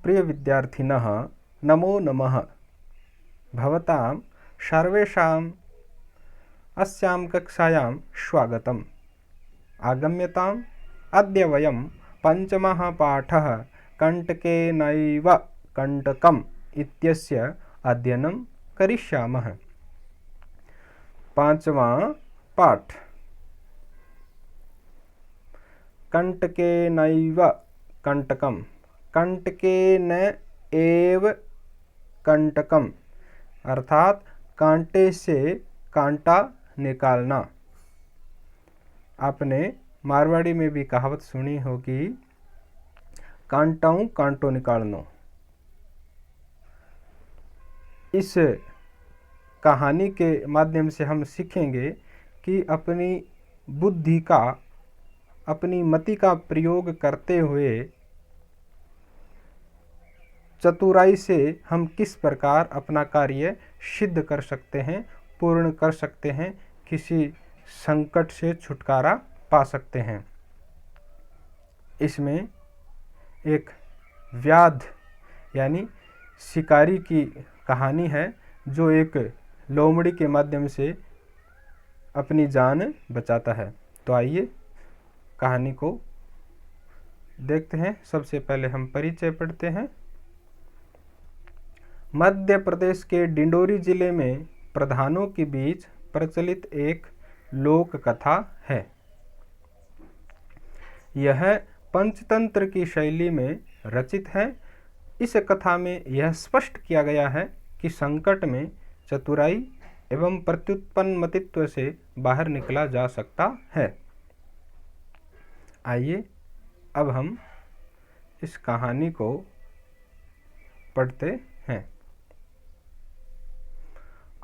प्रिय विद्यार्थिनः नमो नमः। भवतां सर्वेषाम् अस्यां कक्षायां स्वागतम्। आगम्यताम्। अद्य वयं पञ्चमः पाठः कण्टकेनैव कण्टकम् इत्यस्य अध्ययनं करिष्यामः। पाँचवा पाठ कण्टकेनैव कण्टकम्। कण्टकेन एव कण्टकम् अर्थात कांटे से कांटा निकालना। आपने मारवाड़ी में भी कहावत सुनी होगी, कांटाऊ कांटो निकालनो। इस कहानी के माध्यम से हम सीखेंगे कि अपनी बुद्धि का, अपनी मति का प्रयोग करते हुए चतुराई से हम किस प्रकार अपना कार्य सिद्ध कर सकते हैं, पूर्ण कर सकते हैं, किसी संकट से छुटकारा पा सकते हैं। इसमें एक व्याध यानी शिकारी की कहानी है जो एक लोमड़ी के माध्यम से अपनी जान बचाता है। तो आइए कहानी को देखते हैं। सबसे पहले हम परिचय पढ़ते हैं। मध्य प्रदेश के डिंडोरी जिले में प्रधानों के बीच प्रचलित एक लोक कथा है। यह पंचतंत्र की शैली में रचित है। इस कथा में यह स्पष्ट किया गया है कि संकट में चतुराई एवं प्रत्युत्पन्नमतित्व से बाहर निकला जा सकता है। आइए अब हम इस कहानी को पढ़ते हैं।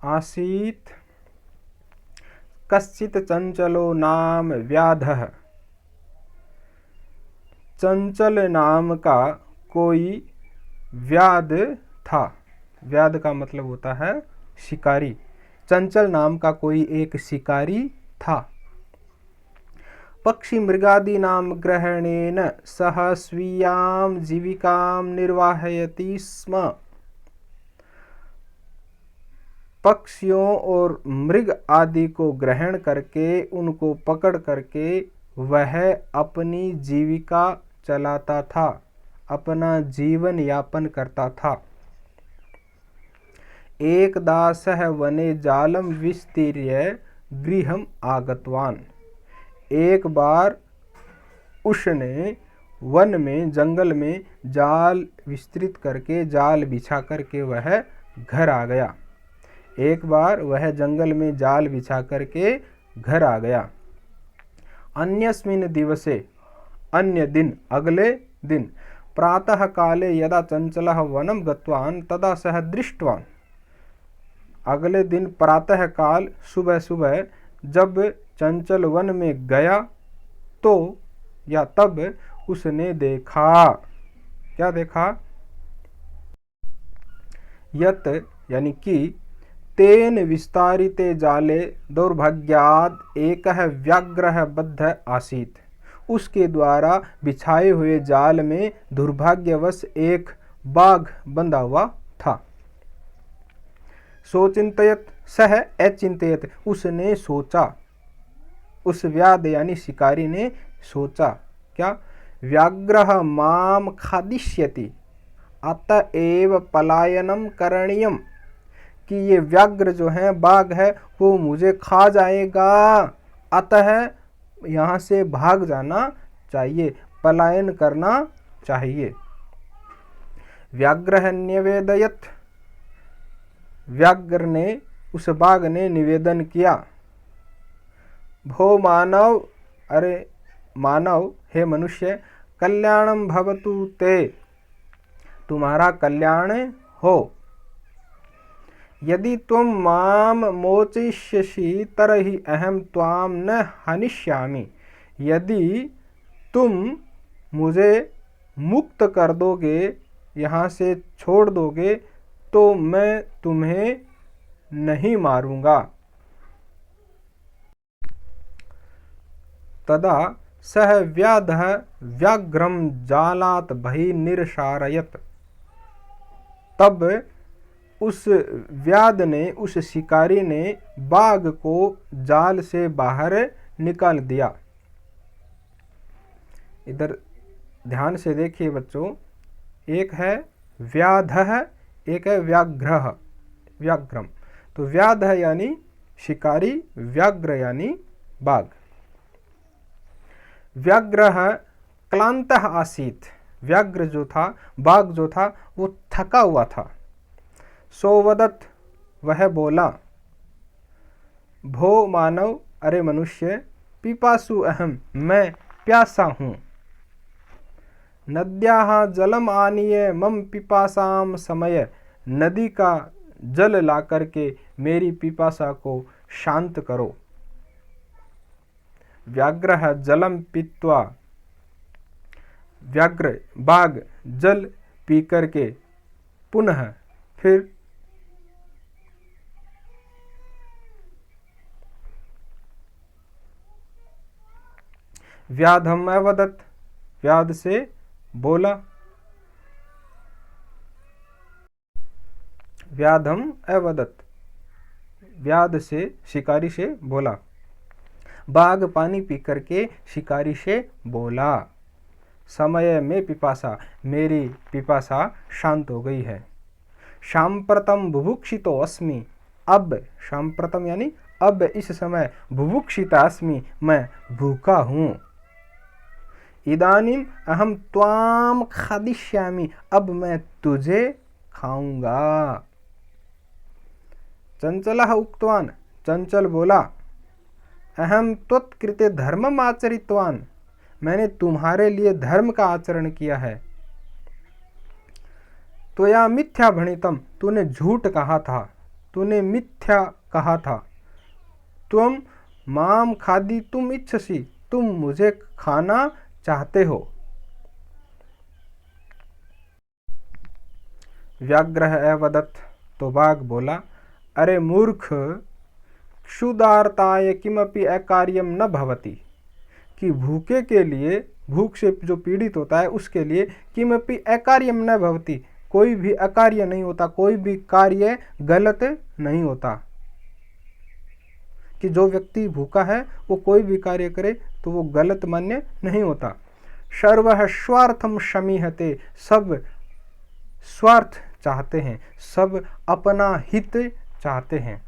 आसीत् कश्चित् चंचलो नाम व्याधः। चंचल नाम का कोई व्याध था। व्याध का मतलब होता है शिकारी। चंचल नाम का कोई एक शिकारी था। पक्षी मृगादि नाम ग्रहणेन सह स्वीयां जीविकां निर्वाहयति स्म। पक्षियों और मृग आदि को ग्रहण करके, उनको पकड़ करके वह अपनी जीविका चलाता था, अपना जीवन यापन करता था। एकदा सः वने जालं विस्तीर्य गृहम् आगतवान्। एक बार उसने वन में, जंगल में जाल विस्तृत करके, जाल बिछा करके वह घर आ गया। एक बार वह जंगल में जाल बिछा करके घर आ गया। अन्यस्मिन् दिवसे, अन्य दिन, अगले दिन, प्रातः काले यदा चंचलः वनं गतवान् तदा सः दृष्टवान्। अगले दिन प्रातः काल, सुबह सुबह जब चंचल वन में गया तो या तब उसने देखा। क्या देखा? यत यानी कि तेन विस्तारिते जाले दौर्भाग्यात् एकः व्याघ्रः बद्ध आसीत्। उसके द्वारा बिछाए हुए जाल में दुर्भाग्यवश एक बाघ बंधा हुआ था। सोचिंतयत सह अचिंतयत, उसने सोचा, उस व्याध यानी शिकारी ने सोचा। क्या? व्याघ्रः माम खादिष्यति अतएव पलायनम करणीयम, कि ये व्याघ्र जो है, बाघ है, वो मुझे खा जाएगा, अतः यहाँ से भाग जाना चाहिए, पलायन करना चाहिए। व्याघ्रः न्यवेदयत, व्याघ्र ने, उस बाघ ने निवेदन किया। भो मानव, अरे मानव, हे मनुष्य, कल्याणम भवतु ते, तुम्हारा कल्याण हो। यदि तुम माम मोचयिष्यसि तरहि अहम त्वाम न हनिष्यामि। यदि तुम मुझे मुक्त कर दोगे, यहाँ से छोड़ दोगे, तो मैं तुम्हें नहीं मारूंगा। तदा सह व्याधः व्याघ्रं जालात् बहिर्निर्सारयत्। तब उस व्याध ने, उस शिकारी ने बाघ को जाल से बाहर निकाल दिया। इधर ध्यान से देखिए बच्चों, एक है व्याधः, एक है व्याघ्रः, व्याघ्रम। तो व्याध यानी शिकारी, व्याघ्र यानी बाघ। व्याघ्रः क्लान्तः आसीत्, व्याघ्र जो था, बाघ जो था, वो थका हुआ था। सोवदत्, वह बोला, भो मानव, अरे मनुष्य, पिपासु अहम, मैं प्यासा हूँ। नद्याः जलम आनीय मम पिपासाम समय, नदी का जल ला करके मेरी पिपासा को शांत करो। व्याघ्रः जलम पीत्वा, व्याघ्र बाघ जल पी करके पुनः फिर व्याधम अवदत्, व्याध से बोला, व्याधम अवदत्, व्याध से, शिकारी से बोला। बाघ पानी पी करके शिकारी से बोला, समय में पिपासा, मेरी पिपासा शांत हो गई है। सांप्रतम बुभुक्षितो अस्मि, अब, सांप्रतम यानी अब, इस समय, बुभुक्षिता अस्मि, मैं भूखा हूँ। इदानीम अहम त्वाम खादिष्यामि, अब मैं तुझे खाऊंगा। चंचलः उक्तवान, चंचल बोला, अहम त्वत्कृते धर्मम आचरितवान, मैंने तुम्हारे लिए धर्म का आचरण किया है। त्वया मिथ्या भणितम, तूने झूठ कहा था, तूने मिथ्या कहा था। त्वम माम खादितुम इच्छसि, तुम मुझे खाना चाहते हो। व्याघ्रः अवदत्, तो बाघ बोला, अरे मूर्ख, क्षुधार्ताय किमपि अकार्यम न भवति, कि भूखे के लिए, भूख से जो पीड़ित होता है उसके लिए किमपि अकार्यम न भवति, कोई भी अकार्य नहीं होता, कोई भी कार्य गलत नहीं होता। कि जो व्यक्ति भूखा है वो कोई भी कार्य करे तो वो गलत मान्य नहीं होता। सर्वः स्वार्थम शमीहते, सब स्वार्थ चाहते हैं, सब अपना हित चाहते हैं,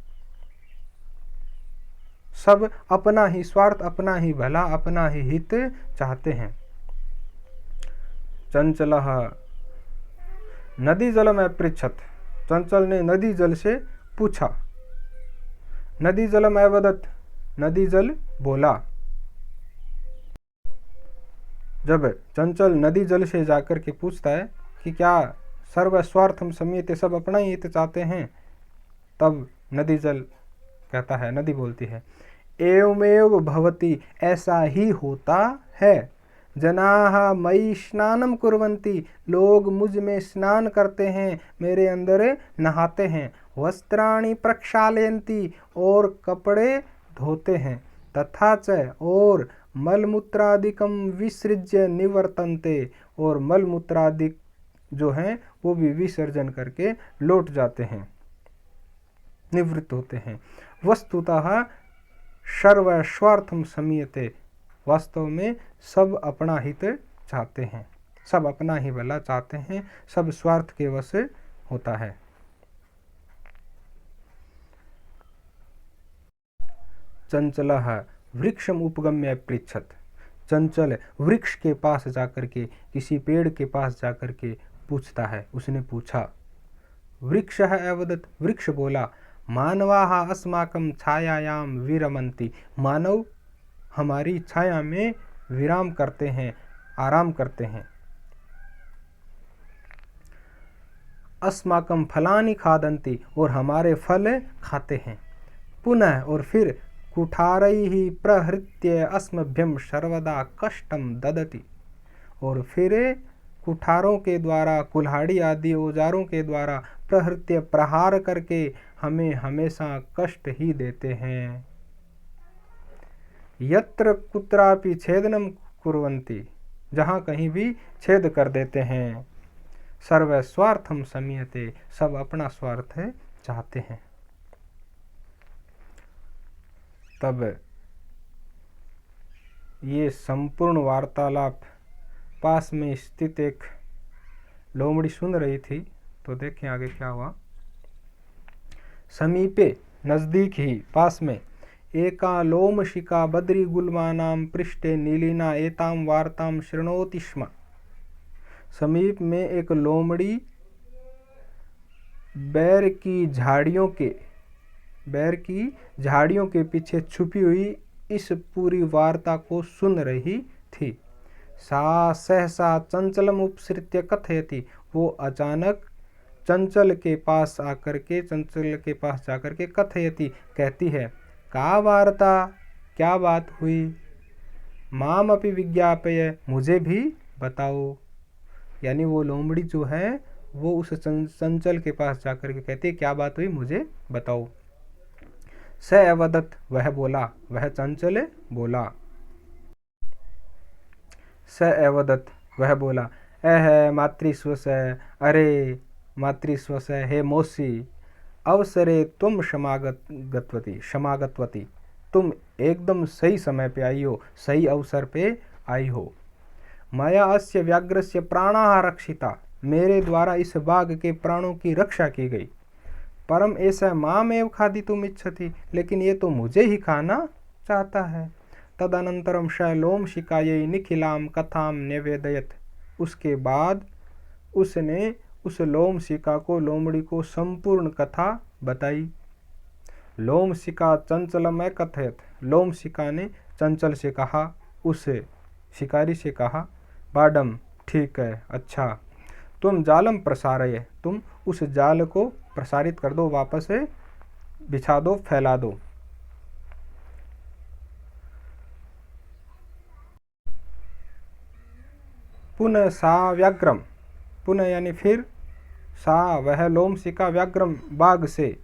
सब अपना ही स्वार्थ, अपना ही भला, अपना ही हित चाहते हैं। चंचलः नदी जलम अपृच्छत्, चंचल ने नदी जल से पूछा। नदी जलम अवदत्, नदी जल बोला। जब चंचल नदी जल से जाकर के पूछता है कि क्या सर्वस्वार्थम समीयते, सब अपना ही हित चाहते हैं, तब नदी जल कहता है, नदी बोलती है, एवमेव भवति, ऐसा ही होता है। जनाः मयि स्नानम कुर्वन्ति, लोग मुझ में स्नान करते हैं, मेरे अंदर नहाते हैं। वस्त्राणि प्रक्षालयन्ति, और कपड़े धोते हैं। तथा च, और मलमूत्रादिकम विसृज्य निवर्तन्ते, और मलमूत्रादिक जो हैं वो भी विसर्जन करके लौट जाते हैं, निवृत्त होते हैं। वस्तुतः सर्वस्वार्थम समीयते, वास्तव में सब अपना हित चाहते हैं, सब अपना ही भला चाहते हैं, सब स्वार्थ के वश होता है। चंचलः वृक्षम उपगम्य पृच्छत्, चंचल वृक्ष के पास जाकर के, किसी पेड़ के पास जाकर के पूछता है। उसने पूछा, वृक्षः अवदत्, वृक्ष बोला, मानवाः अस्माकं छायायां विरमन्ति, मानव हमारी छाया में विराम करते हैं, आराम करते हैं। अस्माकं फलानि खादन्ति, और हमारे फल खाते हैं। पुनः, और फिर, कुठारैः प्रहृत्य अस्मभ्यं सर्वदा कष्टम ददति, और फिर कुठारों के द्वारा, कुल्हाड़ी आदि औजारों के द्वारा प्रहृत्य, प्रहार करके हमें हमेशा कष्ट ही देते हैं। यत्र कुत्रापि छेदनम कुर्वन्ति, जहाँ कहीं भी छेद कर देते हैं। सर्व स्वार्थम समीयते, सब अपना स्वार्थ चाहते हैं। तब ये संपूर्ण वार्तालाप पास में स्थित एक लोमड़ी सुन रही थी। तो देखें आगे क्या हुआ। समीपे, नजदीक ही, पास में, एका लोमशिका बद्री गुल्मानां पृष्ठे नीलिना एताम वार्ताम शृणोति स्म। समीप में एक लोमड़ी बैर की झाड़ियों के पीछे छुपी हुई इस पूरी वार्ता को सुन रही थी। सा सहसा चंचलम उपसृत्य कथयति, वो अचानक चंचल के पास जाकर के कथयति, कहती है, का वार्ता, क्या बात हुई, माम अपि विज्ञापय, मुझे भी बताओ। यानी वो लोमड़ी जो है वो उस चंचल के पास जाकर के कहती है, क्या बात हुई, मुझे बताओ। स अवदत, वह बोला, वह चंचल बोला। स अवदत, वह बोला, अह मातृस्वस, अरे मातृस्वस, हे मौसी, अवसरे तुम क्षमागतवती, तुम एकदम सही समय पे आई हो, सही अवसर पे आई हो। मया अस्य व्याघ्रस्य प्राणाः रक्षिता, मेरे द्वारा इस बाघ के प्राणों की रक्षा की गई। परम ऐसा मामेव खादितुम इच्छति, लेकिन ये तो मुझे ही खाना चाहता है। तदनंतरम स लोमशिकायै निखिलाम कथाम निवेदयत, उसके बाद उसने उस लोमशिका को, लोमड़ी को संपूर्ण कथा बताई। लोमशिका चंचलमय कथयत, लोमशिका ने चंचल से कहा, उस शिकारी से कहा, बाडम, ठीक है, अच्छा, तुम जालम प्रसारय, तुम उस जाल को प्रसारित कर दो, वापस बिछा दो, फैला दो। पुनः सा व्याघ्रम, पुनः यानी फिर, सा वह लोमशिका व्याघ्रम बाघ से,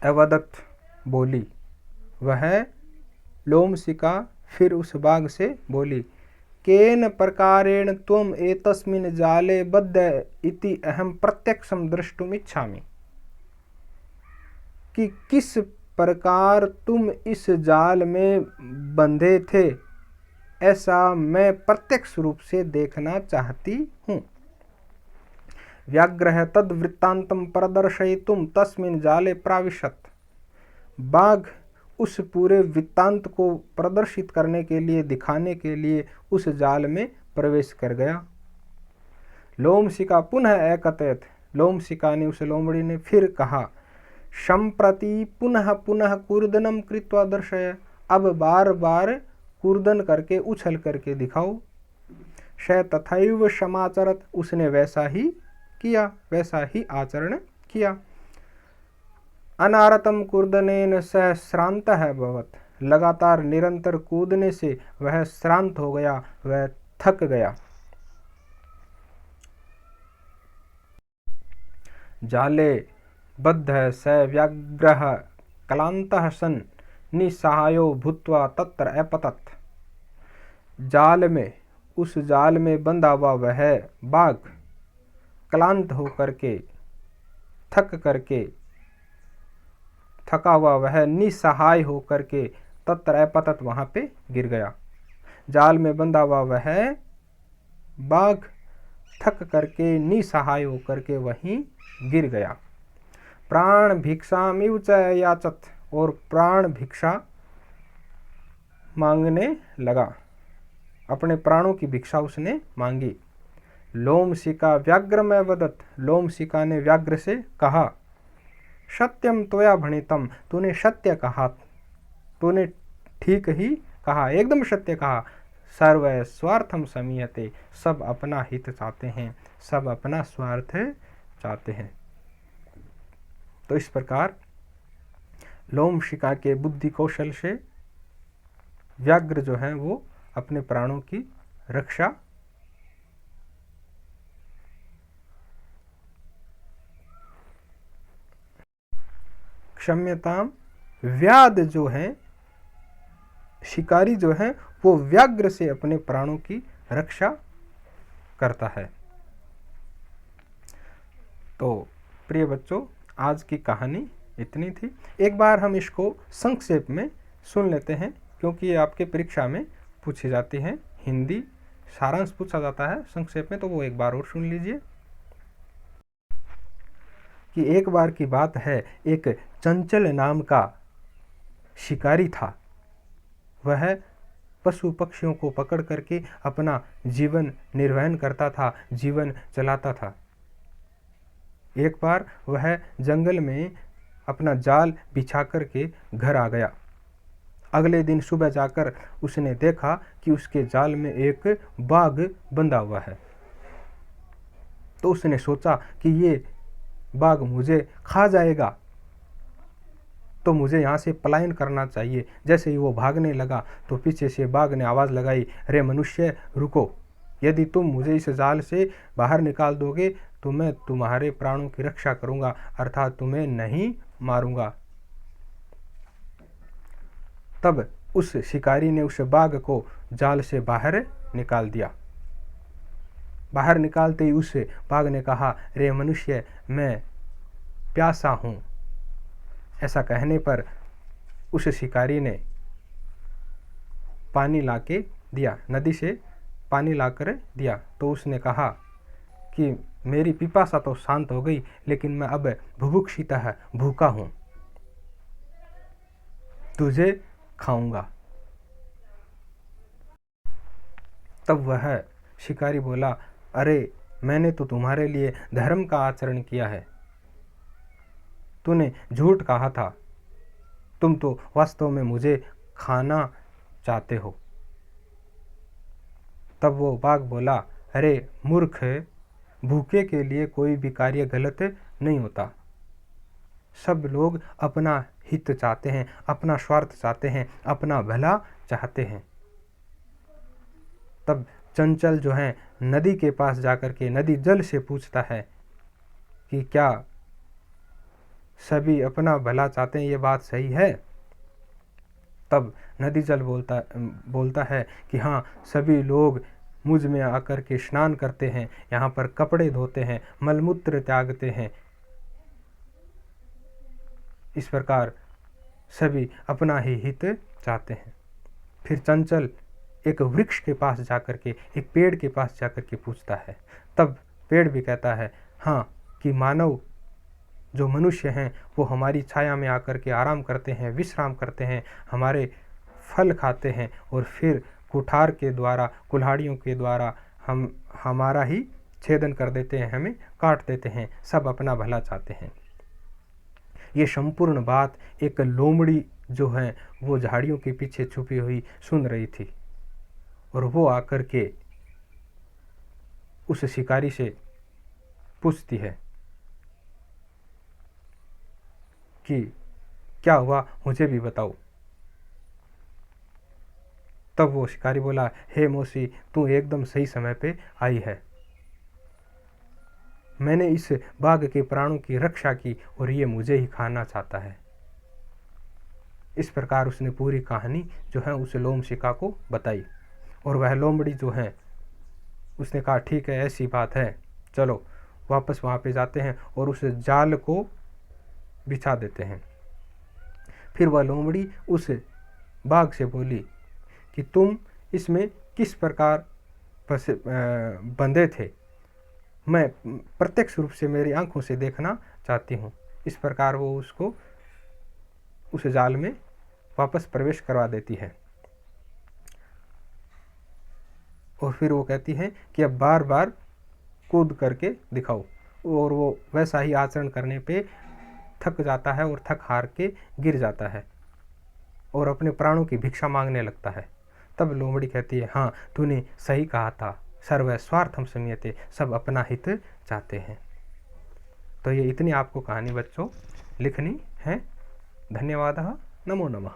अवदत बोली, वह लोमशिका फिर उस बाघ से बोली, केन प्रकारेण त्वम एतस्मिन् जाले बद्ध इति अहम प्रत्यक्षं द्रष्टुम इच्छामि, कि किस प्रकार तुम इस जाल में बंधे थे, ऐसा मैं प्रत्यक्ष रूप से देखना चाहती हूँ। व्याघ्रः तद वृत्तांतम प्रदर्शयितुम तस्मिन् जाले प्राविशत, बाघ उस पूरे वृत्तांत को प्रदर्शित करने के लिए, दिखाने के लिए उस जाल में प्रवेश कर गया। लोमशिका पुनः एकतयत, लोमशिका ने, उस लोमड़ी ने फिर कहा, सम्प्रति पुनः पुनः कूर्दनम कृत्वा दर्शय, अब बार बार कूर्दन करके, उछल करके दिखाओ। स तथैव समाचरत, उसने वैसा ही किया, वैसा ही आचरण किया। अनारतम कूर्दनेन सह श्रांतः भवत, लगातार निरंतर कूदने से वह श्रांत हो गया, वह थक गया। जाले बद्ध स व्याघ्रः क्लान्तः सन् निस्सहायो भूत्वा तत्र अपतत, जाल में, उस जाल में बंधा हुआ वह बाघ क्लांत होकर के, थका हुआ वह निसहाय होकर के तत्र अपतत, वहां पे गिर गया। जाल में बंधा हुआ वह बाघ थक करके, निसहाय होकर के वहीं गिर गया। प्राण भिक्षामिव च याचत, और प्राण भिक्षा मांगने लगा, अपने प्राणों की भिक्षा उसने मांगी। लोमशिका व्याघ्रमय वदत, लोमशिका ने व्याघ्र से कहा, सत्यम त्वया भणितम, तूने सत्य कहा, तूने ठीक ही कहा, एकदम सत्य कहा। सर्व स्वार्थम समीयते, सब अपना हित चाहते हैं, सब अपना स्वार्थ चाहते हैं। तो इस प्रकार लोमशिका के बुद्धि कौशल से व्याघ्र जो है वो अपने प्राणों की रक्षा क्षम्यताम, व्याध जो है, शिकारी जो है, वो व्याघ्र से अपने प्राणों की रक्षा करता है। तो प्रिय बच्चों, आज की कहानी इतनी थी। एक बार हम इसको संक्षेप में सुन लेते हैं, क्योंकि ये आपके परीक्षा में पूछी जाती है। हिंदी सारांश पूछा जाता है संक्षेप में, तो वो एक बार और सुन लीजिए। कि एक बार की बात है, एक चंचल नाम का शिकारी था। वह पशु पक्षियों को पकड़ करके अपना जीवन निर्वहन करता था, जीवन चलाता था। एक बार वह जंगल में अपना जाल बिछा करके घर आ गया। अगले दिन सुबह जाकर उसने देखा कि उसके जाल में एक बाघ बंधा हुआ है। तो उसने सोचा कि ये बाघ मुझे खा जाएगा, तो मुझे यहाँ से पलायन करना चाहिए। जैसे ही वो भागने लगा तो पीछे से बाघ ने आवाज़ लगाई, अरे मनुष्य रुको, यदि तुम मुझे इस जाल से बाहर निकाल दोगे तो मैं तुम्हारे प्राणों की रक्षा करूँगा, अर्थात तुम्हें नहीं मारूंगा। तब उस शिकारी ने उस बाघ को जाल से बाहर निकाल दिया। बाहर निकालते ही उस बाघ ने कहा, रे मनुष्य, मैं प्यासा हूँ। ऐसा कहने पर उस शिकारी ने पानी लाके दिया, नदी से पानी लाकर दिया। तो उसने कहा कि मेरी पिपासा तो शांत हो गई, लेकिन मैं अब बुभुक्षितः भूखा हूँ, तुझे खाऊंगा। तब वह शिकारी बोला, अरे मैंने तो तुम्हारे लिए धर्म का आचरण किया है, तूने झूठ कहा था, तुम तो वास्तव में मुझे खाना चाहते हो। तब वो बाघ बोला, अरे मूर्ख, भूखे के लिए कोई भी कार्य गलत नहीं होता। सब लोग अपना हित चाहते हैं, अपना स्वार्थ चाहते हैं, अपना भला चाहते हैं। तब चंचल जो है नदी के पास जाकर के नदी जल से पूछता है कि क्या सभी अपना भला चाहते हैं, ये बात सही है? तब नदी जल बोलता है कि हाँ, सभी लोग मुझ में आकर के स्नान करते हैं, यहाँ पर कपड़े धोते हैं, मलमूत्र त्यागते हैं। इस प्रकार सभी अपना ही हित चाहते हैं। फिर चंचल एक वृक्ष के पास जाकर के, एक पेड़ के पास जाकर के पूछता है। तब पेड़ भी कहता है, हाँ, कि मानव जो मनुष्य हैं वो हमारी छाया में आकर के आराम करते हैं, विश्राम करते हैं, हमारे फल खाते हैं और फिर कुठार के द्वारा, कुल्हाड़ियों के द्वारा हमारा ही छेदन कर देते हैं, हमें काट देते हैं। सब अपना भला चाहते हैं। ये संपूर्ण बात एक लोमड़ी जो है वो झाड़ियों के पीछे छुपी हुई सुन रही थी, और वो आकर के उस शिकारी से पूछती है कि क्या हुआ, मुझे भी बताओ। तब वो शिकारी बोला, हे मौसी, तू एकदम सही समय पे आई है। मैंने इस बाघ के प्राणों की रक्षा की और ये मुझे ही खाना चाहता है। इस प्रकार उसने पूरी कहानी जो है उस लोमशिका को बताई, और वह लोमड़ी जो है उसने कहा, ठीक है, ऐसी बात है, चलो वापस वहाँ पे जाते हैं और उस जाल को बिछा देते हैं। फिर वह लोमड़ी उस बाघ से बोली कि तुम इसमें किस प्रकार बंधे थे, मैं प्रत्यक्ष रूप से मेरी आंखों से देखना चाहती हूँ। इस प्रकार वो उसको उस जाल में वापस प्रवेश करवा देती है, और फिर वो कहती है कि अब बार बार कूद करके दिखाओ, और वो वैसा ही आचरण करने पे थक जाता है और थक हार के गिर जाता है और अपने प्राणों की भिक्षा मांगने लगता है। तब लोमड़ी कहती है, हाँ, तूने सही कहा था, सर्व स्वार्थम संयते, सब अपना हित चाहते हैं। तो ये इतनी आपको कहानी बच्चों लिखनी है। धन्यवाद। नमो नमः।